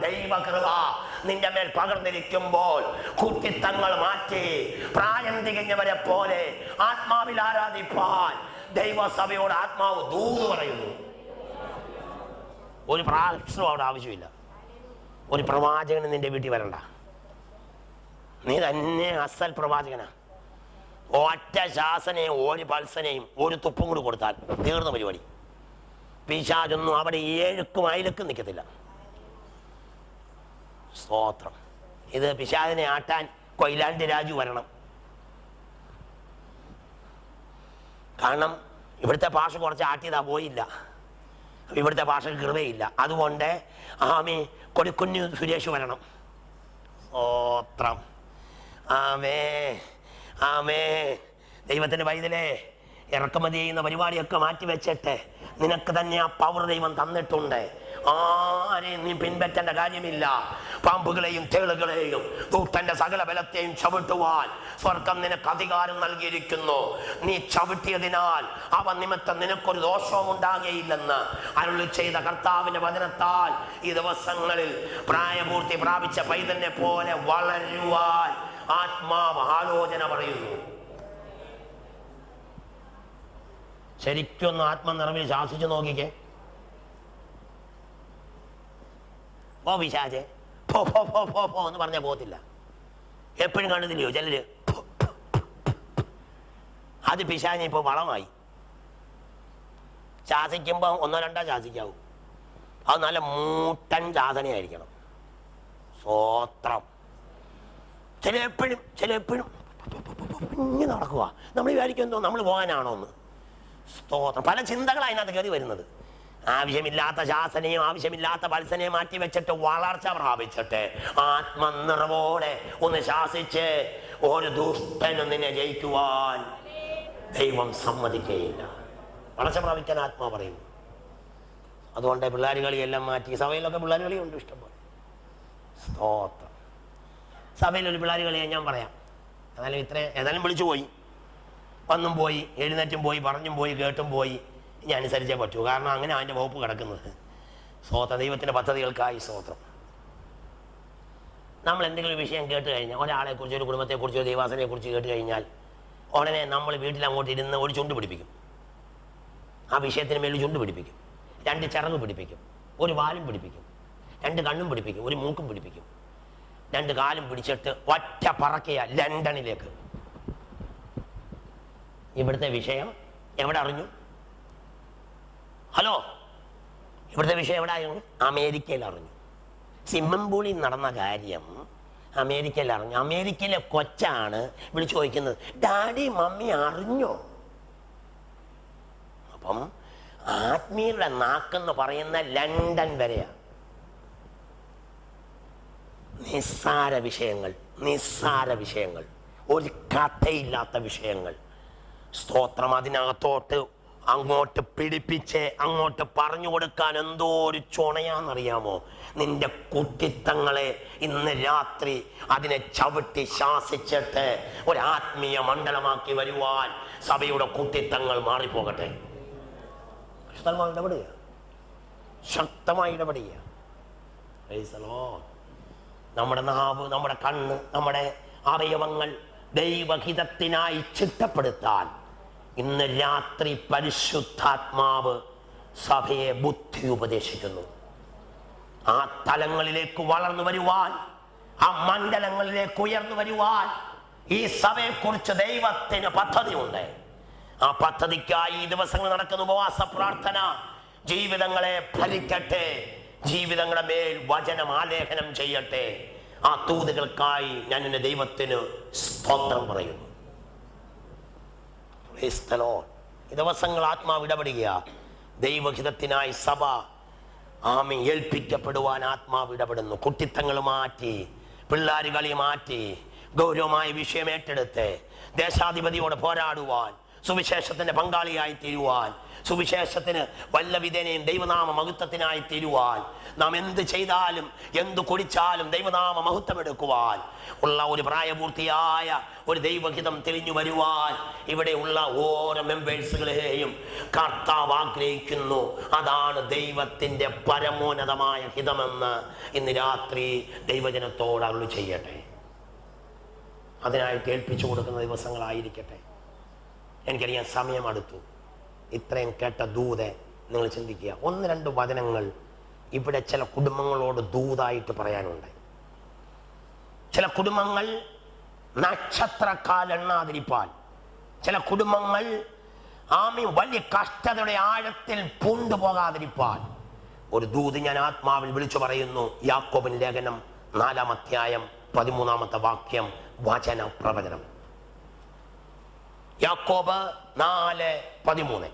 ദൈവകൃപ നിന്റെ മേൽ പകർന്നിരിക്കുമ്പോൾ കുട്ടിത്തങ്ങൾ മാറ്റി പ്രായം തികഞ്ഞവരെ പോലെ ആത്മാവിൽ ആരാധിപ്പാൻ ദൈവസഭയോട് ആത്മാവ് ദൂത് പറയുന്നു. ഒരു പ്രാവശ്യം അവിടെ ആവശ്യമില്ല. ഒരു പ്രവാചകന് നിന്റെ വീട്ടിൽ വരണ്ട. നീ തന്നെ അസൽ പ്രവാചകനാ. ഒറ്റ ശാസനയും ഒരു പൾസനെയും ഒരു തുപ്പും കൂടി കൊടുത്താൽ തീർന്ന പരിപാടി. പിശാചൊന്നും അവിടെ 7 മൈലും നിൽക്കത്തില്ല. സ്തോത്രം. ഇത് പിശാചിനെ ആട്ടാൻ കൊയിലാണ്ടി രാജു വരണം. കാരണം ഇവിടുത്തെ ഭാഷ കുറച്ച് ആട്ടിയതാ, പോയില്ല. ഇവിടുത്തെ ഭാഷ കൃപയില്ല. അതുകൊണ്ട് ആമി കൊടിക്കുഞ്ഞു സുരേഷ് വരണം. സ്തോത്രം. ആമേ ആമേ. ദൈവത്തിന്റെ വൈതലേ, ഇറക്കുമതി ചെയ്യുന്ന പരിപാടിയൊക്കെ മാറ്റി വെച്ചിട്ട് നിനക്ക് തന്നെ ആ പവർ ദൈവം തന്നിട്ടുണ്ട്. ആരെയും നീ പിൻപറ്റേണ്ട കാര്യമില്ല. പാമ്പുകളെയും തേളുകളെയും ദൂതന്റെ സകല ബലത്തെയും ചവിട്ടുവാൻ സ്വർഗം നിനക്ക് അധികാരം നൽകിയിരിക്കുന്നു. നീ ചവിട്ടിയതിനാൽ അവ നിമിത്തം നിനക്കൊരു ദോഷവും ഉണ്ടാകുകയില്ലെന്ന് അരുളി ചെയ്ത കർത്താവിന്റെ വചനത്താൽ ഈ ദിവസങ്ങളിൽ പ്രായപൂർത്തി പ്രാപിച്ച പൈതലിനെ പോലെ വളരുവാൻ ആത്മാവ് ആലോചന പറയുന്നു. ശരിക്കൊന്ന് ആത്മനിറവിൽ ശാസിച്ചു നോക്കിക്കേ. പോ പിശാചേ, പോ പോ പോ പോ പോ എന്ന് പറഞ്ഞാൽ പോകത്തില്ല. എപ്പോഴും കാണുന്നില്ലയോ ചിലര്? അത് പിശാചിന് ഇപ്പോൾ വളമായി. ശാസിക്കുമ്പോൾ 1-2 ശാസിക്കാവൂ. അത് നല്ല മൂട്ടൻ ശാസനയായിരിക്കണം. സ്വോത്രം. ചില എപ്പോഴും ഇങ്ങനെ നടക്കുക. നമ്മൾ വിചാരിക്കുമെന്തോ നമ്മൾ പോകാനാണോ എന്ന്. സ്തോത്രം. പല ചിന്തകളാണ് അതിനകത്ത് കയറി വരുന്നത്. ആവശ്യമില്ലാത്ത ശാസനയും ആവശ്യമില്ലാത്ത വത്സനയും മാറ്റി വെച്ചിട്ട് വളർച്ച പ്രാപിച്ചിട്ട് ആത്മനിറവോടെ ഒന്ന് ശാസിച്ച് ഒരു ദുഷ്ടനും നിന്നെ ജയിക്കുവാൻ ദൈവം സമ്മതിക്കുകയില്ല. വളർച്ച പ്രാപിക്കാൻ ആത്മാ പറയുന്നു. അതുകൊണ്ട് പിള്ളേർ കളിയെല്ലാം മാറ്റി. സഭയിലൊക്കെ പിള്ളേർ കളിയുണ്ട് ഇഷ്ടംപോലെ. സ്തോത്രം. സഭയിലൊരു പിള്ളേർ കളിയെ ഞാൻ പറയാം. ഏതായാലും വിളിച്ചു പോയി, വന്നും പോയി, എഴുന്നേറ്റും പോയി, പറഞ്ഞും പോയി, കേട്ടും പോയി. ഇനി അനുസരിച്ചേ പറ്റൂ. കാരണം അങ്ങനെ അതിൻ്റെ വകുപ്പ് കിടക്കുന്നത്. സ്തോത്രം. ദൈവത്തിൻ്റെ പദ്ധതികൾക്കായി സ്തോത്രം. നമ്മൾ എന്തെങ്കിലും വിഷയം കേട്ട് കഴിഞ്ഞാൽ, ഒരാളെക്കുറിച്ച്, ഒരു കുടുംബത്തെക്കുറിച്ച്, ഒരു ദൈവാസനെക്കുറിച്ച് കേട്ട് കഴിഞ്ഞാൽ ഉടനെ നമ്മൾ വീട്ടിൽ അങ്ങോട്ട് ഇരുന്ന് ഒരു ചുണ്ട് പിടിപ്പിക്കും. ആ വിഷയത്തിന് മേൽ ചുണ്ട് പിടിപ്പിക്കും. 2 ചിറക് പിടിപ്പിക്കും. ഒരു വാലും പിടിപ്പിക്കും. 2 കണ്ണും പിടിപ്പിക്കും. ഒരു മൂക്കും പിടിപ്പിക്കും. 2 കാലും പിടിച്ചിട്ട് ഒറ്റ പറക്കുക ലണ്ടനിലേക്ക്. ഇവിടുത്തെ വിഷയം എവിടെ അറിഞ്ഞു? ഹലോ, ഇവിടുത്തെ വിഷയം എവിടെ ആയിരുന്നു? അമേരിക്കയിൽ അറിഞ്ഞു. സിമ്മമ്പൂളിൽ നടന്ന കാര്യം അമേരിക്കയിൽ അറിഞ്ഞു. അമേരിക്കയിലെ കൊച്ചാണ് വിളിച്ചു ചോദിക്കുന്നത്, ഡാഡി മമ്മി അറിഞ്ഞോ? അപ്പം ആത്മീയരുടെ നാക്കെന്ന് പറയുന്ന ലണ്ടൻ വരെയാണ്. നിസ്സാര വിഷയങ്ങൾ, ഒരു കഥയില്ലാത്ത വിഷയങ്ങൾ. സ്തോത്രം. അതിനകത്തോട്ട് അങ്ങോട്ട് പിടിപ്പിച്ച് അങ്ങോട്ട് പറഞ്ഞു കൊടുക്കാൻ എന്തോ ഒരു ചുണയാന്നറിയാമോ? നിന്റെ കുട്ടിത്തങ്ങളെ ഇന്ന് രാത്രി അതിനെ ചവിട്ടി ശാസിച്ചിട്ട് ഒരു ആത്മീയ മണ്ഡലമാക്കി വരുവാൻ സഭയുടെ കുട്ടിത്തങ്ങൾ മാറിപ്പോകട്ടെ. ശക്തമായി ഇടപെടുക. നമ്മുടെ നാവ്, നമ്മുടെ കണ്ണ്, നമ്മുടെ അവയവങ്ങൾ ദൈവഹിതത്തിനായി ചിട്ടപ്പെടുത്താൻ ഇന്ന് രാത്രി പരിശുദ്ധാത്മാവ് സഭയെ ബുദ്ധി ഉപദേശിക്കുന്നു. ആ തലങ്ങളിലേക്ക് വളർന്നു വരുവാൻ, ആ മണ്ഡലങ്ങളിലേക്ക് ഉയർന്നു വരുവാൻ ഈ സഭയെക്കുറിച്ച് ദൈവത്തിന് പദ്ധതിയുണ്ട്. ആ പദ്ധതിക്കായി ഈ ദിവസങ്ങൾ നടക്കുന്ന ഉപവാസ പ്രാർത്ഥന ജീവിതങ്ങളെ ഭരിക്കട്ടെ. ജീവിതങ്ങളുടെ മേൽ വചനം ആലേഖനം ചെയ്യട്ടെ. ആ തൂതുകൾക്കായി ഞാൻ എൻ്റെ ദൈവത്തിന് സ്തോത്രം പറയുന്നു. ഈ ദിവസങ്ങൾ ആത്മാവ് ഇടപെടുക. ദൈവഹിതത്തിനായി സഭ ഏൽപ്പിക്കപ്പെടുവാൻ ആത്മാവ് ഇടപെടുന്നു. കുട്ടിത്തങ്ങൾ മാറ്റി, പിള്ളേരുകളി മാറ്റി, ഗൗരവമായ വിഷയം ഏറ്റെടുത്ത് ദേശാധിപതിയോട് പോരാടുവാൻ, സുവിശേഷത്തിന്റെ പങ്കാളിയായി തീരുവാൻ, സുവിശേഷത്തിന് വല്ലവിധേനയും ദൈവനാമ മഹത്വത്തിനായി തീരുവാൻ, നാം എന്ത് ചെയ്താലും എന്ത് കുടിച്ചാലും ദൈവനാമ മഹത്വമെടുക്കുവാൻ ഉള്ള ഒരു പ്രായപൂർത്തിയായ ഒരു ദൈവഹിതം തെളിഞ്ഞു വരുവാൻ ഇവിടെയുള്ള ഓരോ മെമ്പേഴ്സുകളെയും കർത്താവ് ആഗ്രഹിക്കുന്നു. അതാണ് ദൈവത്തിൻ്റെ പരമോന്നതമായ ഹിതമെന്ന് ഇന്ന് രാത്രി ദൈവജനത്തോട് അരുളി ചെയ്യട്ടെ. അതിനായിട്ട് ഏൽപ്പിച്ചു കൊടുക്കുന്ന ദിവസങ്ങളായിരിക്കട്ടെ. എനിക്കറിയാൻ സമയം അടുത്തു. ഇത്രയും കേട്ട ദൂതെ നിങ്ങൾ ചിന്തിക്കുക. 1-2 വചനങ്ങൾ ഇവിടെ ചില കുടുംബങ്ങളോട് ദൂതായിട്ട് പറയാനുണ്ട്. ചില കുടുംബങ്ങൾ നക്ഷത്രക്കാലെണ്ണാതിരിപ്പാൻ, ചില കുടുംബങ്ങൾ വലിയ കഷ്ടതയുടെ ആഴത്തിൽ പൂണ്ടുപോകാതിരിപ്പാൻ ഒരു ദൂത് ഞാൻ ആത്മാവിൽ വിളിച്ചു പറയുന്നു. യാക്കോബിൻ ലേഖനം 4-ാം അധ്യായം 13-ാമത്തെ വാക്യം വചന പ്രവചനം. യാക്കോബ് 4:13.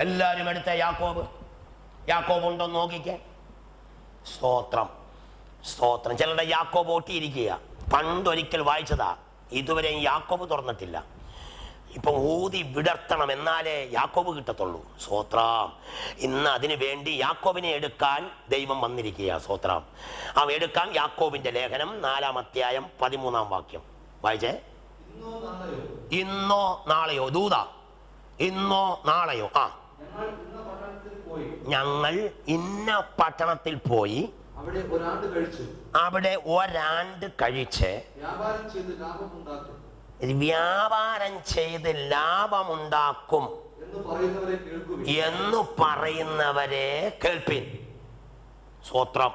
എല്ലാവരും എടുത്ത യാക്കോബ് ഉണ്ടോ നോക്കിക്കേ. സ്തോത്രം, സ്തോത്രം. ചിലരുടെ യാക്കോബ് ഓട്ടിയിരിക്കുക. പണ്ടൊരിക്കൽ വായിച്ചതാ, ഇതുവരെയും യാക്കോബ് തുറന്നിട്ടില്ല. ഇപ്പം ഊതി വിടർത്തണം, എന്നാലേ യാക്കോബ് കിട്ടത്തുള്ളൂ. സ്തോത്രം. ഇന്ന് അതിനു വേണ്ടി യാക്കോബിനെ എടുക്കാൻ ദൈവം വന്നിരിക്കുക. സ്തോത്രം. എടുക്കാൻ യാക്കോബിന്റെ ലേഖനം 4-ാം അധ്യായം 13-ാം വാക്യം വായിച്ചേ. ഇന്നോ നാളെയോ ദൂത, ഇന്നോ നാളെയോ ഞങ്ങൾ ഇന്ന പട്ടണത്തിൽ പോയി അവിടെ ഒരാണ്ട് കഴിച്ച് വ്യാപാരം ചെയ്ത് ലാഭമുണ്ടാക്കും എന്ന് പറയുന്നവരെ കേൾപ്പിൻ. സ്തോത്രം.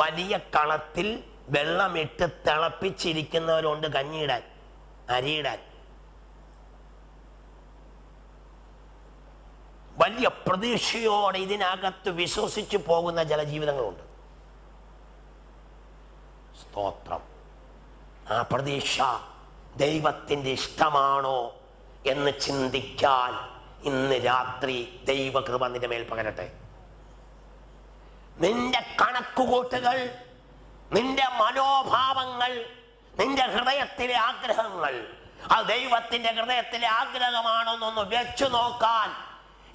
വലിയ കളത്തിൽ വെള്ളമിട്ട് തിളപ്പിച്ചിരിക്കുന്നവരുണ്ട് കഞ്ഞിയിടാൻ, അരിയിടാൻ. വലിയ പ്രതീക്ഷയോടെ ഇതിനകത്ത് വിശ്വസിച്ചു പോകുന്ന ചില ജീവിതങ്ങളുണ്ട്. സ്തോത്രം. ആ പ്രതീക്ഷ ദൈവത്തിൻ്റെ ഇഷ്ടമാണോ എന്ന് ചിന്തിക്കാൻ ഇന്ന് രാത്രി ദൈവകൃപ നിന്റെ മേൽ പകരട്ടെ. നിന്റെ കണക്കുകൂട്ടുകൾ, നിന്റെ മനോഭാവങ്ങൾ, നിന്റെ ഹൃദയത്തിലെ ആഗ്രഹങ്ങൾ അത് ദൈവത്തിന്റെ ഹൃദയത്തിലെ ആഗ്രഹമാണോന്നൊന്ന് വെച്ചു നോക്കാൻ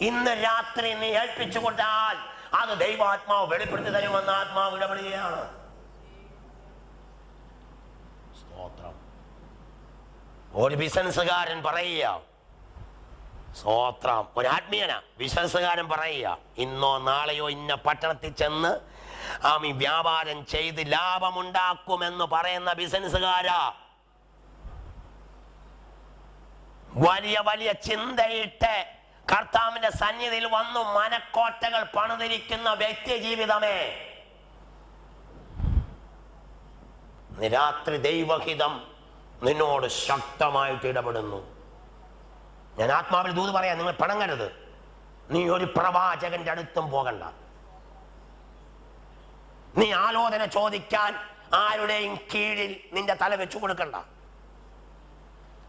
ഇന്ന് രാത്രി നീ ഏൽപ്പിച്ചു കൊണ്ടാൽ അത് ദൈവാത്മാവ് വെളിപ്പെടുത്തി തരുമെന്ന് ആത്മാവ് ഇടപെടുകയാണ്. സ്തോത്രം. ഒരു ബിസിനസ്സുകാരൻ പറയുക, സ്തോത്രം, ഒരു ആത്മീയന ബിസിനസ്സുകാരൻ പറയുക, ഇന്നോ നാളെയോ ഇന്ന പട്ടണത്തിൽ ചെന്ന് വ്യാപാരം ചെയ്ത് ലാഭമുണ്ടാക്കുമെന്ന് പറയുന്ന ബിസിനസ്സുകാരാ വലിയ വലിയ ചിന്തയിട്ട് കർത്താവിന്റെ സന്നിധിയിൽ വന്നു മനക്കോട്ടകൾ പണിതിരിക്കുന്ന വ്യക്തി ജീവിതമേ, രാത്രി ദൈവഹിതം നിന്നോട് ശക്തമായിട്ട് ഇടപെടുന്നു. ഞാൻ ആത്മാവിൽ ദൂത് പറയാം, നിങ്ങൾ പണങ്ങരുത്. നീ ഒരു പ്രവാചകന്റെ അടുത്തും പോകണ്ട. നീ ആലോചന ചോദിക്കാൻ ആരുടെയും കീഴിൽ നിന്റെ തല വെച്ചു കൊടുക്കണ്ട.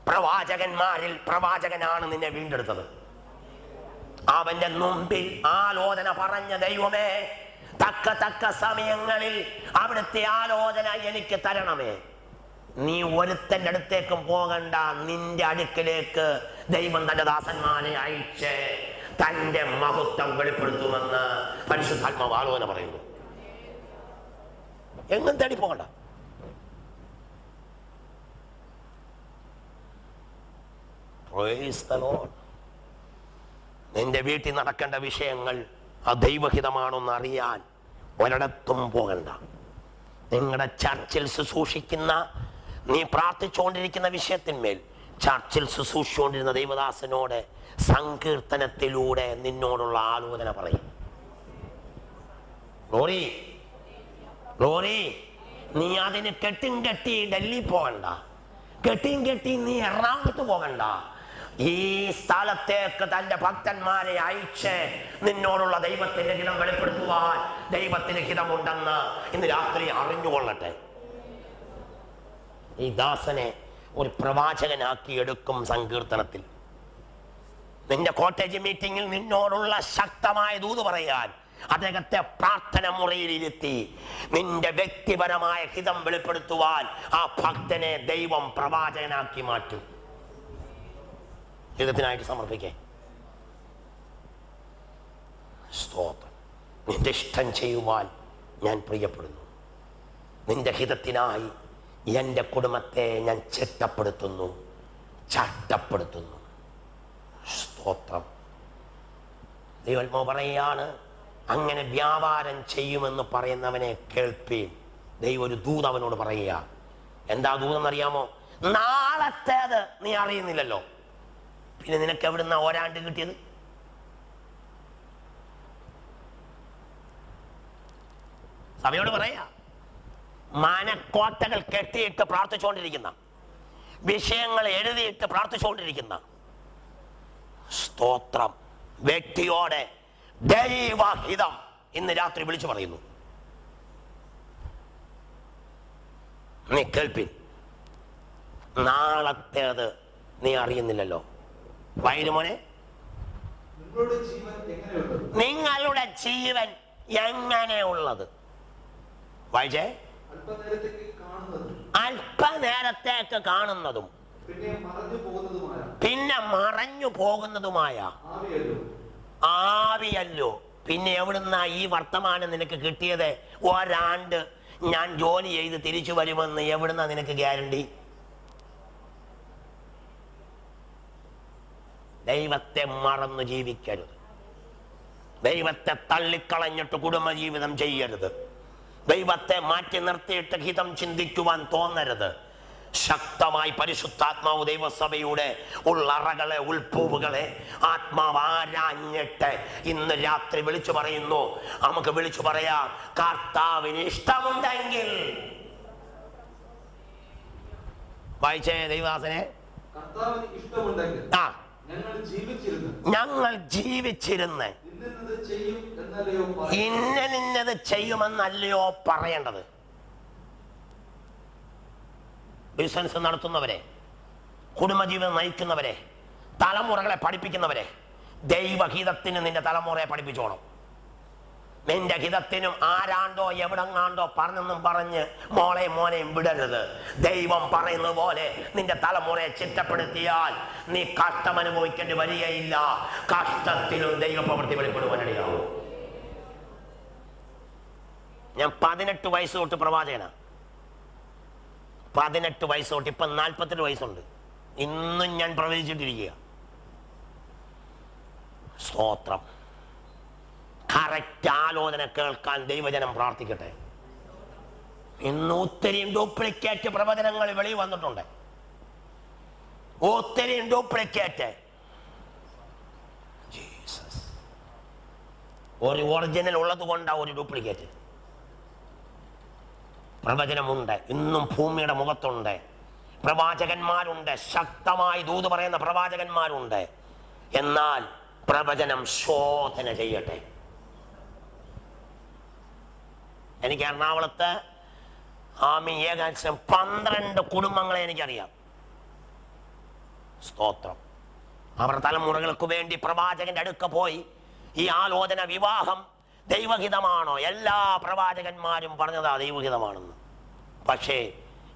പ്രവാചകന്മാരിൽ പ്രവാചകനാണ് നിന്നെ വീണ്ടെടുത്തത്. അവന്റെ മുമ്പിൽ ആലോചന പറഞ്ഞ ദൈവമേ, തക്ക സമയങ്ങളിൽ അവിടുത്തെ ആലോചന എനിക്ക് തരണമേ. നീ ഒരുത്തന്റെ അടുത്തേക്കും പോകണ്ട. നിന്റെ അടുക്കിലേക്ക് ദൈവം തന്റെ ദാസന്മാരെ അയച്ച് തന്റെ മഹത്വം വെളിപ്പെടുത്തുമെന്ന് പരിശുദ്ധാത്മാവ് ആലോചന പറയുന്നു. എങ്ങും തേടി പോകണ്ട. Praise the Lord. നിന്റെ വീട്ടിൽ നടക്കേണ്ട വിഷയങ്ങൾ ദൈവഹിതമാണെന്ന് അറിയാൻ ഒരിടത്തും പോകണ്ട. നിങ്ങളുടെ ചർച്ചിൽ ശുശ്രൂഷിക്കുന്ന, നീ പ്രാർത്ഥിച്ചുകൊണ്ടിരിക്കുന്ന വിഷയത്തിന്മേൽ ചർച്ചിൽ ശുശ്രൂഷിച്ചുകൊണ്ടിരുന്ന ദൈവദാസനോട് സങ്കീർത്തനത്തിലൂടെ നിന്നോടുള്ള ആലോചന പറയും. Glory, glory. നീ അതിന് കെട്ടി ഡൽഹി പോകണ്ട. കെട്ടി നീ എറണാകുളത്ത് പോകണ്ട. ഈ സ്ഥലത്തേക്ക് തന്റെ ഭക്തന്മാരെ അയച്ച് നിന്നോടുള്ള ദൈവത്തിന്റെ ഹിതം വെളിപ്പെടുത്തുവാൻ ദൈവത്തിന് ഹിതമുണ്ടെന്ന് ഇന്ന് രാത്രി അറിഞ്ഞുകൊള്ളട്ടെ. ഈ ദാസനെ ഒരു പ്രവാചകനാക്കി എടുക്കും സങ്കീർത്തനത്തിൽ. നിന്റെ കോട്ടേജ് മീറ്റിംഗിൽ നിന്നോടുള്ള ശക്തമായ ദൂത് പറയാൻ അദ്ദേഹത്തെ പ്രാർത്ഥന മുറിയിലിരുത്തി നിന്റെ വ്യക്തിപരമായ ഹിതം വെളിപ്പെടുത്തുവാൻ ആ ഭക്തനെ ദൈവം പ്രവാചകനാക്കി മാറ്റും. ഹിതത്തിനായിട്ട് സമർപ്പിക്കേ. സ്തോത്രം. നിന്റെ ഇഷ്ടം ചെയ്യുവാൻ ഞാൻ പ്രിയപ്പെടുന്നു. നിന്റെ ഹിതത്തിനായി എൻ്റെ കുടുംബത്തെ ഞാൻ ചിട്ടപ്പെടുത്തുന്നു, ചട്ടപ്പെടുത്തുന്നു. സ്തോത്രം. ദൈവാത്മാവ് പറയുകയാണ്, അങ്ങനെ വ്യാപാരം ചെയ്യുമെന്ന് പറയുന്നവനെ കേൾപ്പീൻ. ദൈവം ഒരു ദൂത് അവനോട് പറയുക. എന്താ ദൂതെന്നറിയാമോ? നാളത്തേത് നീ അറിയുന്നില്ലല്ലോ, പിന്നെ നിനക്ക് എവിടുന്ന ഒരാണ്ട് കിട്ടിയത്? സഭയോട് പറയാ, മനക്കോട്ടകൾ കെട്ടിയിട്ട് പ്രാർത്ഥിച്ചുകൊണ്ടിരിക്കുന്ന, വിഷയങ്ങൾ എഴുതിയിട്ട് പ്രാർത്ഥിച്ചുകൊണ്ടിരിക്കുന്ന, സ്തോത്രം, വ്യക്തിയോടെ ദൈവഹിതം ഇന്ന് രാത്രി വിളിച്ചു പറയുന്നു. നീ കേൾപ്പിൻ, നാളത്തേത് നീ അറിയുന്നില്ലല്ലോ. വൈരുമോനെ, നിങ്ങളുടെ ജീവൻ എങ്ങനെയുള്ളത്? വായിച്ചേ. അല്പനേരത്തേക്ക് കാണുന്നതും പിന്നെ മറഞ്ഞു പോകുന്നതുമായ ആവിയല്ലോ. പിന്നെ എവിടുന്ന ഈ വർത്തമാനം നിനക്ക് കിട്ടിയത്? ഒരാണ്ട് ഞാൻ ജോലി ചെയ്ത് തിരിച്ചു വരുമെന്ന് എവിടുന്ന നിനക്ക് ഗ്യാരണ്ടി? ദൈവത്തെ മറന്നു ജീവിക്കരുത്. ദൈവത്തെ തള്ളിക്കളഞ്ഞിട്ട് കുടുംബജീവിതം ചെയ്യരുത്. ദൈവത്തെ മാറ്റി നിർത്തിയിട്ട് ഹിതം ചിന്തിക്കുവാൻ തോന്നരുത്. ശക്തമായി പരിശുദ്ധാത്മാവ് ദൈവസഭയുടെ ഉള്ളറകളെ, ഉൾപ്പൂവുകളെ ആത്മാവ് ആരാഞ്ഞിട്ട് ഇന്ന് രാത്രി വിളിച്ചു പറയുന്നു. നമുക്ക് വിളിച്ചു പറയാം, കർത്താവിന് ഇഷ്ടമുണ്ടെങ്കിൽ. വായിച്ചേ ദൈവദാസനെ. ഞങ്ങൾ ജീവിച്ചിരുന്ന് ഇന്നത് ചെയ്യുമെന്നല്ലയോ പറയേണ്ടത്? ബിസിനസ് നടത്തുന്നവരെ, കുടുംബജീവിതം നയിക്കുന്നവരെ, തലമുറകളെ പഠിപ്പിക്കുന്നവരെ, ദൈവഹിതത്തിന് നിന്റെ തലമുറയെ പഠിപ്പിച്ചോണം. നിന്റെ ഹിതത്തിനും ആരാണ്ടോ എവിടെങ്ങാണ്ടോ പറഞ്ഞെന്നും പറഞ്ഞ് മോളെയും മോനെയും വിടരുത്. ദൈവം പറയുന്ന പോലെ നിന്റെ തലമുറയെ ചിട്ടപ്പെടുത്തിയാൽ നീ കഷ്ടം അനുഭവിക്കേണ്ടി വരികയില്ല. കഷ്ടത്തിലും ദൈവപ്രവൃത്തി വെളിപ്പെടുവാനിടയാവും. ഞാൻ 18 വയസ്സ് തൊട്ട് പ്രവാചകനാ. 18 വയസ്സ് തൊട്ട് ഇപ്പം 48 വയസ്സുണ്ട്. ഇന്നും ഞാൻ പ്രവചിച്ചിട്ടിരിക്കുക. സ്തോത്രം. കറക്റ്റ് ആലോചന കേൾക്കാൻ ദൈവജനം പ്രാർത്ഥിക്കട്ടെ. ഇന്ന് ഒത്തിരിയും ഡ്യൂപ്ലിക്കേറ്റ് പ്രവചനങ്ങൾ വെളിയിൽ വന്നിട്ടുണ്ട്. ഒത്തിരിയും ഡ്യൂപ്ലിക്കേറ്റ്. ഒരു ഒറിജിനൽ ഉള്ളത് കൊണ്ടാണ് ഒരു ഡ്യൂപ്ലിക്കേറ്റ്. പ്രവചനമുണ്ട്, ഇന്നും ഭൂമിയുടെ മുഖത്തുണ്ട്. പ്രവാചകന്മാരുണ്ട്, ശക്തമായി ദൂത് പറയുന്ന പ്രവാചകന്മാരുണ്ട്. എന്നാൽ പ്രവചനം ശോധന ചെയ്യട്ടെ. എനിക്ക് എറണാകുളത്ത് ആമി ഏകാശം 12 കുടുംബങ്ങളെ എനിക്കറിയാം. സ്തോത്രം. അവർ തലമുറകൾക്ക് വേണ്ടി പ്രവാചകന്റെ അടുക്ക പോയി ഈ ആലോചന, വിവാഹം ദൈവഹിതമാണോ? എല്ലാ പ്രവാചകന്മാരും പറഞ്ഞതാ ദൈവഹിതമാണെന്ന്. പക്ഷേ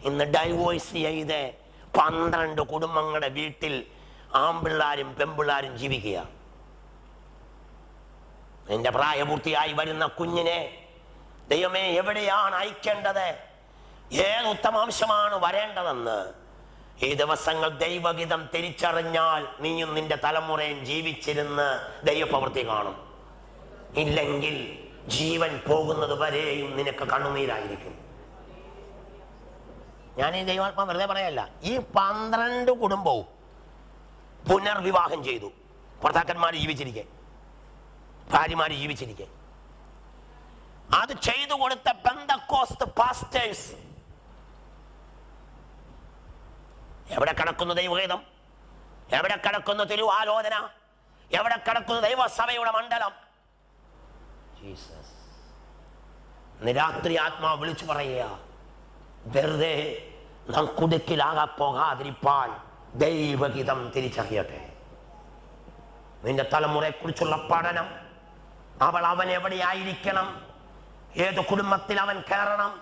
ഇന്ന് ഡൈവോഴ്സ് ചെയ്ത് 12 കുടുംബങ്ങളുടെ വീട്ടിൽ ആൺപിള്ളാരും പെൺപിള്ളാരും ജീവിക്കുക. എന്റെ പ്രായപൂർത്തിയായി വരുന്ന കുഞ്ഞിനെ ദൈവമേ എവിടെയാണ് അയക്കേണ്ടത്, ഏത് ഉത്തമാംശമാണ് വരേണ്ടതെന്ന് ഈ ദിവസങ്ങൾ ദൈവഹിതം തിരിച്ചറിഞ്ഞാൽ നീയും നിന്റെ തലമുറയും ജീവിച്ചിരുന്ന് ദൈവപ്രവൃത്തി കാണും. ഇല്ലെങ്കിൽ ജീവൻ പോകുന്നത് വരെയും നിനക്ക് കണ്ണുനീരായിരിക്കും. ഞാൻ ഈ ദൈവാത്മാ വെറുതെ പറയല്ല. ഈ 12 കുടുംബവും പുനർവിവാഹം ചെയ്തു. ഭർത്താക്കന്മാർ ജീവിച്ചിരിക്കെ, ഭാര്യമാര് ജീവിച്ചിരിക്കെ. അത് ചെയ്തു കൊടുത്ത പെന്തക്കോസ്ത് പാസ്റ്റേഴ്സ് എവിടെ കിടക്കുന്നു ദൈവഹിതം? എവിടെ കിടക്കുന്നു തിരുവാലോചന? എവിടെ കിടക്കുന്നു ദൈവസഭയുടെ മണ്ഡലം? ജീസസ്. രാത്രി ആത്മാവ് വിളിച്ചു പറയുക, വെറുതെ നാം കുടുക്കിലാകാൻ പോകാതിരിപ്പാൻ ദൈവഹിതം തിരിച്ചറിയട്ടെ. നിന്റെ തലമുറയെ കുറിച്ചുള്ള പഠനം, അവൻ എവിടെയായിരിക്കണം, ഏത് കുടുംബത്തിൽ അവൻ കയറണം,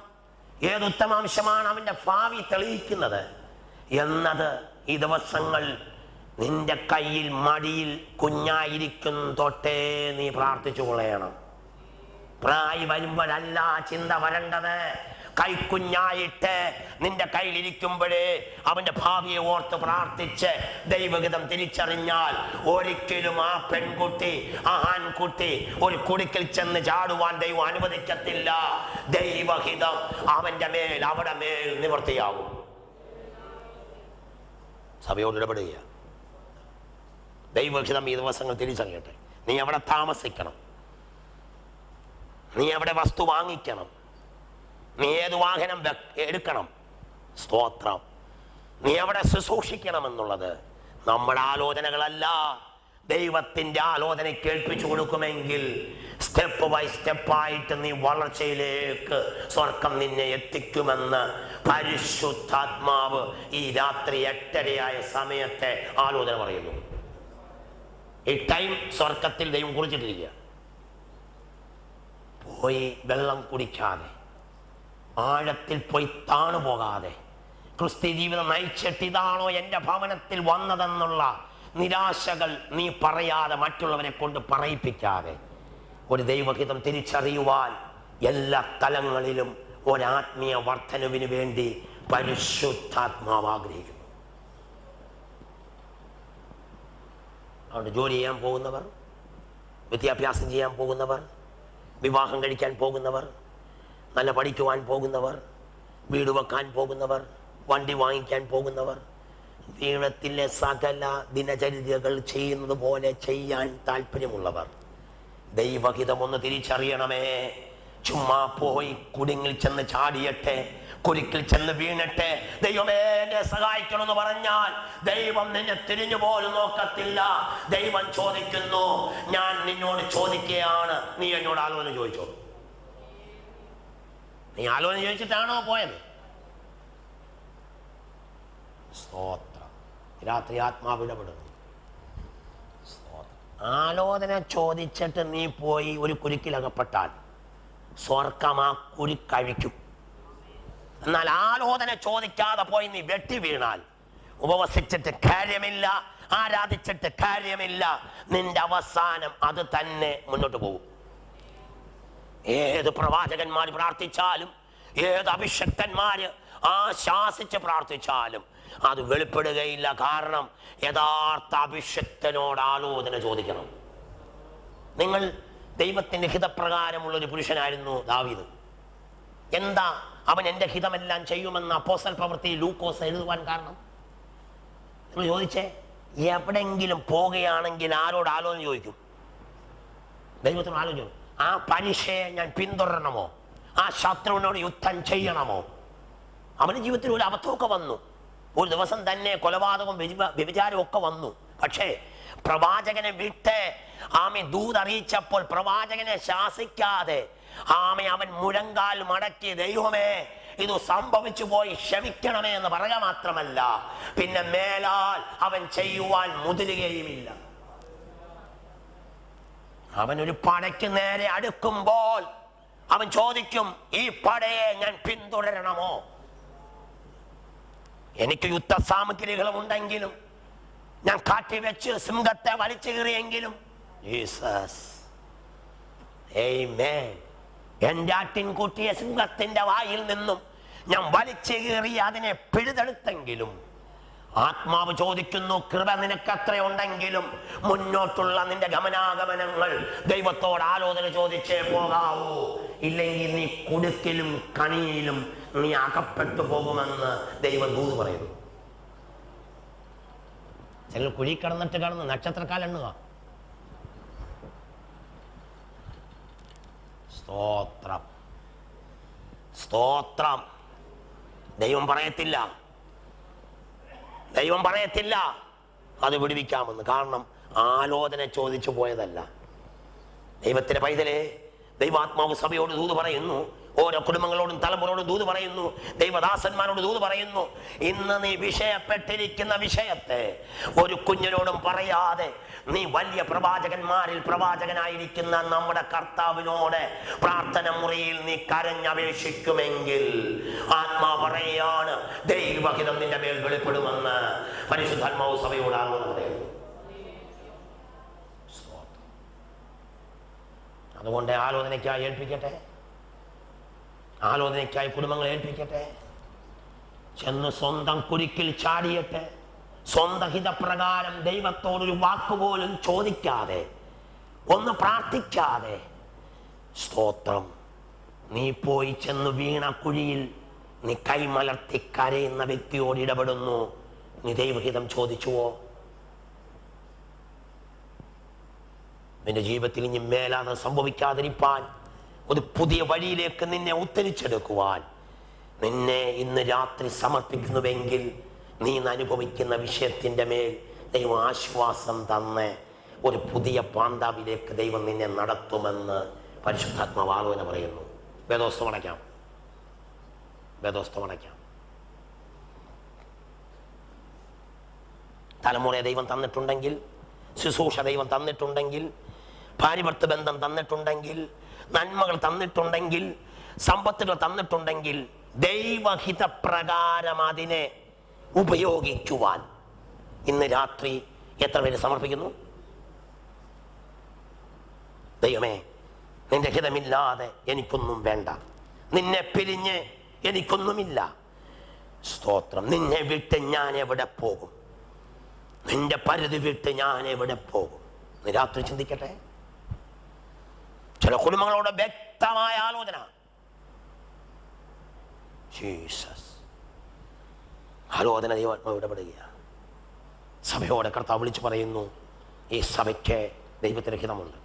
ഏത് ഉത്തമാംശമാണ് അവന്റെ ഭാവി തെളിയിക്കുന്നത് എന്നത് ഈ ദിവസങ്ങൾ നിന്റെ കയ്യിൽ മടിയിൽ കുഞ്ഞായിരിക്കും തൊട്ടേ നീ പ്രാർത്ഥിച്ചു കൊള്ളണം. പ്രായം വരുമ്പോഴല്ല ചിന്ത വരേണ്ടത്. കൈക്കുഞ്ഞായിട്ട് നിന്റെ കയ്യിലിരിക്കുമ്പോഴേ അവന്റെ ഭാവിയെ ഓർത്ത് പ്രാർത്ഥിച്ച് ദൈവഹിതം തിരിച്ചറിഞ്ഞാൽ ഒരിക്കലും ആ പെൺകുട്ടി, ആ ആൺകുട്ടി ഒരു കുടിക്കൽ ചെന്ന് ചാടുവാൻ ദൈവം അനുവദിക്കത്തില്ല. ദൈവഹിതം അവന്റെ മേൽ, അവിടെ മേൽ നിവർത്തിയാകും. സഭയോട് ഇടപെടുക. ദൈവഹിതം ഈ ദിവസങ്ങൾ തിരിച്ചറിയട്ടെ. നീ എവിടെ താമസിക്കണം, നീ എവിടെ വസ്തു വാങ്ങിക്കണം, നീ ഏത് വാഹനം എടുക്കണം, സ്തോത്രം, നീ എവിടെ ശുശ്രൂഷിക്കണമെന്നുള്ളത് നമ്മുടെ ആലോചനകളല്ല, ദൈവത്തിന്റെ ആലോചന കേൾപ്പിച്ചു കൊടുക്കുമെങ്കിൽ സ്റ്റെപ്പ് ബൈ സ്റ്റെപ്പായിട്ട് നീ വളർച്ചയിലേക്ക് സ്വർഗം നിന്നെ എത്തിക്കുമെന്ന് പരിശുദ്ധാത്മാവ് ഈ രാത്രി 8:30 സമയത്തെ ആലോചന പറയുന്നു. ഈ ടൈം സ്വർഗത്തിൽ ദൈവം കുറിച്ചിട്ടിരിക്കുക. പോയി വെള്ളം കുടിക്കാതെ, ആഴത്തിൽ പോയി താണു പോകാതെ, ക്രിസ്ത്യ ജീവിതം നയിച്ചിട്ട് ഇതാണോ എൻ്റെ ഭവനത്തിൽ വന്നതെന്നുള്ള നിരാശകൾ നീ പറയാതെ, മറ്റുള്ളവരെ കൊണ്ട് പറയിപ്പിക്കാതെ, ഒരു ദൈവഹിതം തിരിച്ചറിയുവാൻ എല്ലാ തലങ്ങളിലും ഒരാത്മീയ വർധനവിന് വേണ്ടി പരിശുദ്ധാത്മാവ് ആഗ്രഹിക്കുന്നു. അതുകൊണ്ട് ജോലി ചെയ്യാൻ പോകുന്നവർ, വിദ്യാഭ്യാസം ചെയ്യാൻ പോകുന്നവർ, വിവാഹം കഴിക്കാൻ പോകുന്നവർ, നല്ല പഠിക്കുവാൻ പോകുന്നവർ, വീട് വെക്കാൻ പോകുന്നവർ, വണ്ടി വാങ്ങിക്കാൻ പോകുന്നവർ, ജീവിതത്തിലെ സകല ദിനചര്യകൾ ചെയ്യുന്നത് പോലെ ചെയ്യാൻ താല്പര്യമുള്ളവർ, ദൈവഹിതം ഒന്ന് തിരിച്ചറിയണമേ. ചുമ്മാ പോയി കുടുങ്ങിൽ ചെന്ന് ചാടിയട്ടെ, കുരുക്കിൽ ചെന്ന് വീണട്ടെ, ദൈവമേ എന്നെ സഹായിക്കണമെന്ന് പറഞ്ഞാൽ ദൈവം നിന്നെ തിരിഞ്ഞു പോലും നോക്കത്തില്ല. ദൈവം ചോദിക്കുന്നു, ഞാൻ നിന്നോട് ചോദിക്കുകയാണ്, നീ എന്നോട് ആലോചന ചോദിച്ചോ. നീ ആലോചന ചോദിച്ചിട്ടാണോ പോയത്? സ്തോത്രം. രാത്രി ആത്മാവ് ഇടപെടുന്നു. ആലോചന ചോദിച്ചിട്ട് നീ പോയി ഒരു കുരുക്കിലകപ്പെട്ടാൽ സ്വർഗം ആ കുരുക്കഴിക്കും. എന്നാൽ ആലോചന ചോദിക്കാതെ പോയി നീ വെട്ടി വീണാൽ ഉപവസിച്ചിട്ട് കാര്യമില്ല, ആരാധിച്ചിട്ട് കാര്യമില്ല, നിന്റെ അവസാനം അത് തന്നെ മുന്നോട്ട് പോകും. ഏത് പ്രവാചകന്മാർ പ്രാർത്ഥിച്ചാലും, ഏത് അഭിഷക്തന്മാര് ആശാസിച്ച് പ്രാർത്ഥിച്ചാലും അത് വെളിപ്പെടുകയില്ല. കാരണം യഥാർത്ഥ അഭിഷക്തനോട് ആലോചന ചോദിക്കണം. നിങ്ങൾ ദൈവത്തിന്റെ ഹിതപ്രകാരമുള്ളൊരു പുരുഷനായിരുന്നു ദാവീദ്. എന്താ അവൻ എൻ്റെ ഹിതമെല്ലാം ചെയ്യുമെന്ന് അപ്പോസ്തല പ്രവൃത്തി ലൂക്കോസ് എഴുതുവാൻ കാരണം? നിങ്ങൾ ചോദിച്ചേ, എവിടെങ്കിലും പോകുകയാണെങ്കിൽ ആരോട് ആലോചന ചോദിക്കും? ദൈവത്തിനോട് ആലോചന ചോദിക്കും. ആ പരീക്ഷയെ ഞാൻ പിന്തുടരണമോ? ആ ശത്രുവിനോട് യുദ്ധം ചെയ്യണമോ? അവന്റെ ജീവിതത്തിൽ ഒരു അബദ്ധമൊക്കെ വന്നു. ഒരു ദിവസം തന്നെ കൊലപാതകവും വ്യഭിചാരവും ഒക്കെ വന്നു. പക്ഷേ പ്രവാചകനെ വിട്ട് ദൂതറിയിച്ചപ്പോൾ പ്രവാചകനെ ശാസിക്കാതെ അവൻ മുഴങ്കാൽ മടക്കി, ദൈവമേ ഇത് സംഭവിച്ചു പോയി, ക്ഷമിക്കണമേ എന്ന് പറയുക മാത്രമല്ല, പിന്നെ മേലാൽ അവൻ ചെയ്യുവാൻ മുതിരുകയുമില്ല. അവൻ ഒരു പടയ്ക്ക് നേരെ അടുക്കുമ്പോൾ അവൻ ചോദിക്കും, ഈ പടയെ ഞാൻ പിന്തുടരണമോ? എനിക്ക് യുദ്ധ സാമഗ്രികളും ഉണ്ടെങ്കിലും, ഞാൻ കാട്ടി വെച്ച് സിംഹത്തെ വലിച്ചു കീറിയെങ്കിലും, എന്റെ ആട്ടിൻകുട്ടിയ സിംഹത്തിന്റെ വായിൽ നിന്നും ഞാൻ വലിച്ചു കീറി അതിനെ പിഴുതെടുത്തെങ്കിലും, ആത്മാവ് ചോദിക്കുന്നു, കൃപ നിനക്കത്ര ഉണ്ടെങ്കിലും മുന്നോട്ടുള്ള നിന്റെ ഗമനാഗമനങ്ങൾ ദൈവത്തോട് ആലോചന ചോദിച്ചേ പോകാവൂ. ഇല്ലെങ്കിൽ നീ കുടുക്കിലും കണിയിലും നീ അകപ്പെട്ടു പോകുമെന്ന് ദൈവദൂത് പറയുന്നു. ചിലർ കുഴി കടന്നിട്ട് കടന്ന് നക്ഷത്രക്കാലെണ്ണുക. സ്തോത്രം, സ്തോത്രം. ദൈവം പറയത്തില്ല അത് വിടുവിക്കാമെന്ന്. കാരണം ആലോചന ചോദിച്ചു പോയതല്ല. ദൈവത്തിന്റെ പൈതലെ, ദൈവാത്മാവ് സഭയോട് ദൂത് പറയുന്നു, ഓരോ കുടുംബങ്ങളോടും തലമുറയോടും ദൂത് പറയുന്നു, ദൈവദാസന്മാരോട് ദൂത് പറയുന്നു. ഇന്ന് നീ വിഷയപ്പെട്ടിരിക്കുന്ന വിഷയത്തെ ഒരു കുഞ്ഞിനോടും പറയാതെ നീ വലിയ പ്രവാചകന്മാരിൽ പ്രവാചകനായിരിക്കുന്ന നമ്മുടെ കർത്താവിനോട് പ്രാർത്ഥന മുറിയിൽ നീ കരഞ്ഞപേക്ഷിക്കുമെങ്കിൽ ആത്മാ പറയാണ്, ദൈവഹിതം നിന്റെ മേൽ വെളിപ്പെടുമെന്ന് പരിശുദ്ധാത്മാവ് സഭയോടാണെന്ന് പറയുന്നു. അതുകൊണ്ട് ആലോചനയ്ക്കായി ഏൽപ്പിക്കട്ടെ, ആലോചനയ്ക്കായി കുടുംബങ്ങളെ ഏൽപ്പിക്കട്ടെ. ചെന്ന് സ്വന്തം കുരുക്കിൽ ചാടിയട്ടെ. സ്വന്തം ഹിതപ്രകാരം ദൈവത്തോടൊരു വാക്കുപോലും ചോദിക്കാതെ, ഒന്ന് പ്രാർത്ഥിക്കാതെ, സ്തോത്രം, നീ പോയി ചെന്ന് വീണ കുഴിയിൽ നീ കൈമലർത്തി കരയുന്ന വ്യക്തിയോട് ഇടപെടുന്നു. നീ ദൈവഹിതം ചോദിച്ചുവോ? നിന്റെ ജീവിതത്തിൽ ഇനി മേലാതെ സംഭവിക്കാതിരിപ്പാൻ, ഒരു പുതിയ വഴിയിലേക്ക് നിന്നെ ഉത്തരിച്ചെടുക്കുവാൻ നിന്നെ ഇന്ന് രാത്രി സമർപ്പിക്കുന്നുവെങ്കിൽ നീ അനുഭവിക്കുന്ന വിഷയത്തിൻ്റെ മേൽ ദൈവം ആശ്വാസം തന്ന് ഒരു പുതിയ പാന്താവിലേക്ക് ദൈവം നിന്നെ നടത്തുമെന്ന് പരിശുദ്ധാത്മാവ് ആലോചന പറയുന്നു. വേദോസ്തം അടയ്ക്കാം, വേദോസ്തം അടയ്ക്കാം. തലമുറയെ ദൈവം തന്നിട്ടുണ്ടെങ്കിൽ, ശുശ്രൂഷ ദൈവം തന്നിട്ടുണ്ടെങ്കിൽ, ഭാര്യഭർത്തൃ ബന്ധം തന്നിട്ടുണ്ടെങ്കിൽ, നന്മകൾ തന്നിട്ടുണ്ടെങ്കിൽ, സമ്പത്തുകൾ തന്നിട്ടുണ്ടെങ്കിൽ, ദൈവഹിതപ്രകാരം അതിനെ ഉപയോഗിക്കുവാൻ ഇന്ന് രാത്രി എത്ര പേര് സമർപ്പിക്കുന്നു? ദൈവമേ, നിന്റെ ഹിതമില്ലാതെ എനിക്കൊന്നും വേണ്ട, നിന്നെ പിരിഞ്ഞ് എനിക്കൊന്നുമില്ല. സ്തോത്രം, നിന്നെ വിട്ട് ഞാൻ എവിടെ പോകും? നിന്റെ പരിധി വിട്ട് ഞാൻ എവിടെ പോകും? രാത്രി ചിന്തിക്കട്ടെ. ചില കുടുംബങ്ങളോട് വ്യക്തമായ ആലോചന. ജീസസ്, ആലോചന ദൈവാത്മാവ് ഇടപെടുക. സഭയോടെ കർത്താവ് വിളിച്ചു പറയുന്നു, ഈ സഭയ്ക്ക് ദൈവത്തിന് ഹിതമുണ്ട്.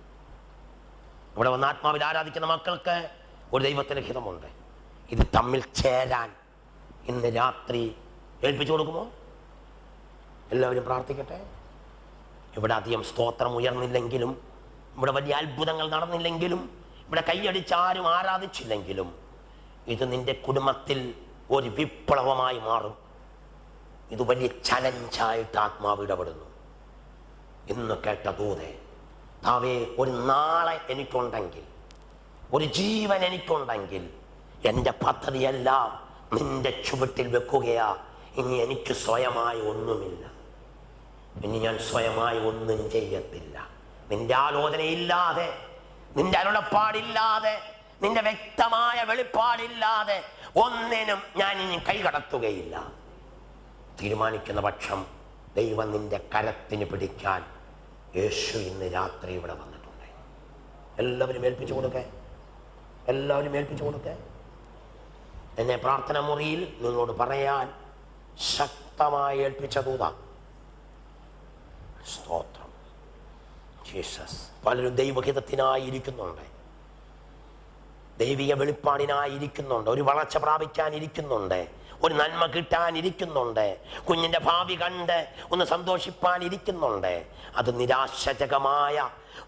ഇവിടെ വന്ന് ആത്മാവിൽ ആരാധിക്കുന്ന മക്കൾക്ക് ഒരു ദൈവത്തിന് ഹിതമുണ്ട്. ഇത് തമ്മിൽ ചേരാൻ ഇന്ന് രാത്രി ഏൽപ്പിച്ചു കൊടുക്കുമോ? എല്ലാവരും പ്രാർത്ഥിക്കട്ടെ. ഇവിടെ അധികം സ്തോത്രം ഉയർന്നില്ലെങ്കിലും, ഇവിടെ വലിയ അത്ഭുതങ്ങൾ നടന്നില്ലെങ്കിലും, ഇവിടെ കൈയടിച്ച് ആരും ആരാധിച്ചില്ലെങ്കിലും, ഇത് നിന്റെ കുടുംബത്തിൽ ഒരു വിപ്ലവമായി മാറും. ഇത് വലിയ ചലഞ്ചായിട്ട് ആത്മാവ് ഇടപെടുന്നു. ഇന്ന് കേട്ട ദൂതേ, താവേ, ഒരു നാളെ എനിക്കുണ്ടെങ്കിൽ, ഒരു ജീവൻ എനിക്കുണ്ടെങ്കിൽ, എൻ്റെ പദ്ധതിയെല്ലാം നിന്റെ ചുവട്ടിൽ വെക്കുകയാ. ഇനി എനിക്ക് സ്വയമായി ഒന്നുമില്ല, ഇനി ഞാൻ സ്വയമായി ഒന്നും ചെയ്യത്തില്ല. നിന്റെ ആലോചനയില്ലാതെ, നിന്റെ അരുളപ്പാടില്ലാതെ, നിന്റെ വ്യക്തമായ വെളിപ്പാടില്ലാതെ ഒന്നിനും ഞാൻ ഇനി കൈകടത്തുകയില്ല. തീരുമാനിക്കുന്ന പക്ഷം ദൈവം നിന്റെ കരത്തിന് പിടിക്കാൻ യേശു ഇന്ന് രാത്രി ഇവിടെ വന്നിട്ടുണ്ട്. എല്ലാവരും ഏൽപ്പിച്ചു കൊടുക്കേ, എല്ലാവരും ഏൽപ്പിച്ചു കൊടുക്കേ. എന്നെ പ്രാർത്ഥന മുറിയിൽ നിങ്ങളോട് പറയാൻ ശക്തമായി ഏൽപ്പിച്ച ദൂത. സ്തോത്രം, ജീസസ്. പലരും ദൈവഹിതത്തിനായി ഇരിക്കുന്നുണ്ട്, ദൈവിക വെളിപ്പാടിനായി ഇരിക്കുന്നുണ്ട്, ഒരു വളർച്ച പ്രാപിക്കാൻ ഇരിക്കുന്നുണ്ട്, ഒരു നന്മ കിട്ടാൻ ഇരിക്കുന്നുണ്ട്, കുഞ്ഞിൻ്റെ ഭാവി കണ്ട് ഒന്ന് സന്തോഷിപ്പാൻ ഇരിക്കുന്നുണ്ട്. അത് നിരാശജകമായ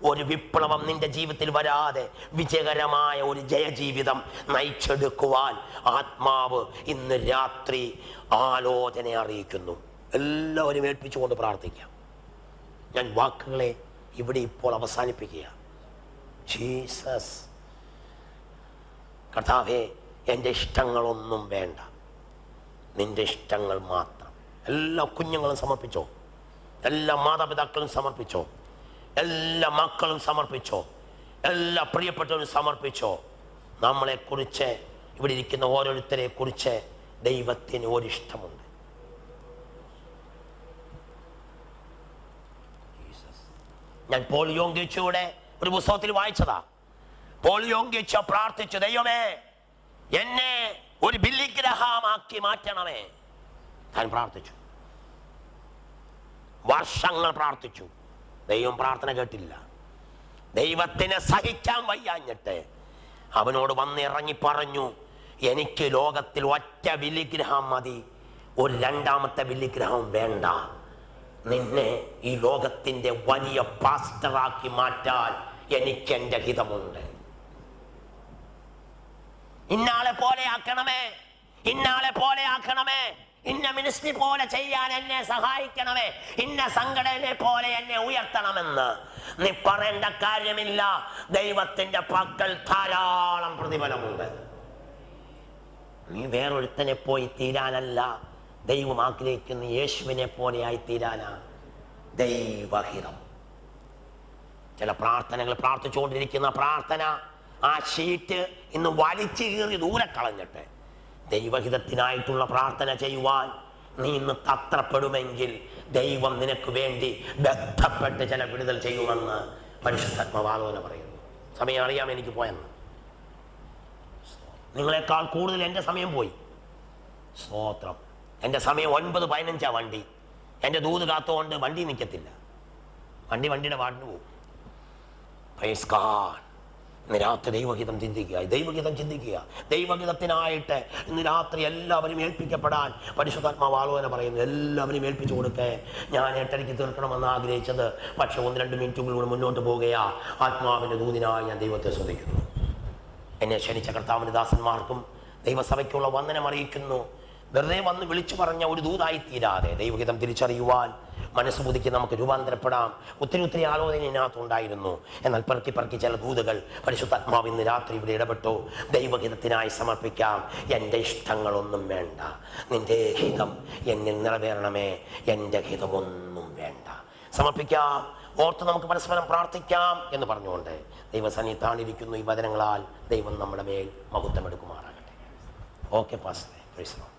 ഒരു വിപ്ലവം നിന്റെ ജീവിതത്തിൽ വരാതെ വിജയകരമായ ഒരു ജയജീവിതം നയിച്ചെടുക്കുവാൻ ആത്മാവ് ഇന്ന് രാത്രി ആലോചന അറിയിക്കുന്നു. എല്ലാവരും ഏൽപ്പിച്ചുകൊണ്ട് പ്രാർത്ഥിക്കാം. ഞാൻ വാക്കുകളെ ഇവിടെ ഇപ്പോൾ അവസാനിപ്പിക്കുക. ജീസസ്, കർത്താവേ, എൻ്റെ ഇഷ്ടങ്ങളൊന്നും വേണ്ട, നിന്റെ ഇഷ്ടങ്ങൾ മാത്രം. എല്ലാ കുഞ്ഞുങ്ങളും സമർപ്പിച്ചോ, എല്ലാ മാതാപിതാക്കളും സമർപ്പിച്ചോ, എല്ലാ മക്കളും സമർപ്പിച്ചോ, എല്ലാ പ്രിയപ്പെട്ടവരും സമർപ്പിച്ചോ. നമ്മളെക്കുറിച്ച്, ഇവിടെ ഇരിക്കുന്ന ഓരോരുത്തരെ കുറിച്ച് ദൈവത്തിന് ഒരിഷ്ടമുണ്ട്. ഞാൻ പോൾ യോങ്കിച്ചൂടെ ഒരു പുസ്തകത്തിൽ വായിച്ചതാ. പോൾ യോങ്കിച്ച പ്രാർത്ഥിച്ചു, ദൈവമേ, എന്നെ ഒരു ബലിഗ്രഹമാക്കി മാറ്റണമേ. താൻ പ്രാർത്ഥിച്ചു, വർഷങ്ങൾ പ്രാർത്ഥിച്ചു. ദൈവം പ്രാർത്ഥന കേട്ടില്ല. ദൈവത്തിന് സഹിക്കാൻ വയ്യാഞ്ഞിട്ട് അവനോട് വന്നിറങ്ങി പറഞ്ഞു, എനിക്ക് ലോകത്തിൽ ഒറ്റ ബലിഗ്രഹം മതി, ഒരു രണ്ടാമത്തെ ബലിഗ്രഹം വേണ്ട. നിന്നെ ഈ ലോകത്തിന്റെ വലിയ പാസ്റ്ററാക്കി മാറ്റാൻ എനിക്ക് എൻ്റെ ഹിതമുണ്ട്. ഇന്ന പോലെ ആക്കണമേ, ഇന്നാളെ പോലെ ആക്കണമേ, ഇന്ന മിനിസ്ട്രി പോലെ ചെയ്യാൻ എന്നെ സഹായിക്കണമേ, ഇന്ന സംഘടനയെ പോലെ എന്നെ ഉയർത്തണമെന്ന് നീ പറയേണ്ട കാര്യമില്ല. ദൈവത്തിന്റെ പക്കൽ ധാരാളം പ്രതിഫലമുണ്ട്. നീ വേറൊരുത്തനെ പോയി തീരാനല്ല ദൈവം ആഗ്രഹിക്കുന്ന, യേശുവിനെ പോലെയായി തീരാനാ ദൈവഹിതം. ചില പ്രാർത്ഥനകൾ പ്രാർത്ഥിച്ചുകൊണ്ടിരിക്കുന്ന പ്രാർത്ഥന ആ ഷീറ്റ് ഇന്ന് വലിച്ചു കീറി ദൂരെ കളഞ്ഞിട്ട് ദൈവഹിതത്തിനായിട്ടുള്ള പ്രാർത്ഥന ചെയ്യുവാൻ നീ ഇന്ന് തത്രപ്പെടുമെങ്കിൽ ദൈവം നിനക്ക് വേണ്ടി ബന്ധപ്പെട്ട് ചില വിടുതൽ ചെയ്യുമെന്ന് പരിശുദ്ധാത്മാവാലോചന പറയുന്നു. സമയം അറിയാം എനിക്ക് പോയെന്ന്. നിങ്ങളെക്കാൾ കൂടുതൽ എൻ്റെ സമയം പോയി. സ്തോത്രം. എൻ്റെ സമയം 9:15 വണ്ടി. എൻ്റെ ദൂത് കാത്തുകൊണ്ട് വണ്ടി നിൽക്കത്തില്ല. വണ്ടിയുടെ പാട്ടിന് പോകും. Praise God. ഇന്ന് രാത്രി ദൈവഹിതം ചിന്തിക്കുക, ദൈവഹിതം ചിന്തിക്കുക. ദൈവഹിതത്തിനായിട്ട് ഇന്ന് രാത്രി എല്ലാവരും ഏൽപ്പിക്കപ്പെടാൻ പരിശുദ്ധാത്മാവ് ആലോചന പറയുന്നു. എല്ലാവരും ഏൽപ്പിച്ചു കൊടുക്കേ. ഞാൻ 8:30 തീർക്കണമെന്ന് ആഗ്രഹിച്ചത്, പക്ഷെ 1-2 മിനിറ്റുകളിലൂടെ മുന്നോട്ട് പോകുകയാ. ആത്മാവിൻ്റെ ദൂതിനായി ഞാൻ ദൈവത്തെ സ്തുതിക്കുന്നു. എന്നെ ക്ഷണിച്ച കർത്താവിൻ്റെ ദാസന്മാർക്കും ദൈവസഭയ്ക്കുള്ള വന്ദനം അറിയിക്കുന്നു. വെറുതെ വന്ന് വിളിച്ചു പറഞ്ഞ ഒരു ദൂതായി തീരാതെ ദൈവഹിതം തിരിച്ചറിയുവാൻ മനസ്സുബുദ്ധിക്ക് നമുക്ക് രൂപാന്തരപ്പെടാം. ഒത്തിരി ആലോചന ഇതിനകത്തുണ്ടായിരുന്നു. എന്നാൽ പെറുക്കി ചില ദൂതുകൾ പരിശുദ്ധാത്മാവ് ഇന്ന് രാത്രി ഇവിടെ ഇടപെട്ടു. ദൈവഹിതത്തിനായി സമർപ്പിക്കാം. എൻ്റെ ഇഷ്ടങ്ങളൊന്നും വേണ്ട, നിന്റെ ഹിതം എന്നിൽ നിറവേറണമേ, എൻ്റെ ഹിതമൊന്നും വേണ്ട. സമർപ്പിക്കാം. ഓർത്ത് നമുക്ക് പരസ്പരം പ്രാർത്ഥിക്കാം എന്ന് പറഞ്ഞുകൊണ്ട് ദൈവസന്നിധാനിരിക്കുന്നു. ഈ വചനങ്ങളാൽ ദൈവം നമ്മുടെ മേൽ മഹത്വം എടുക്കുമാറാകട്ടെ. ഓക്കെ പാസ്റ്ററെ, പ്രൈസ് ദി ലോർഡ്.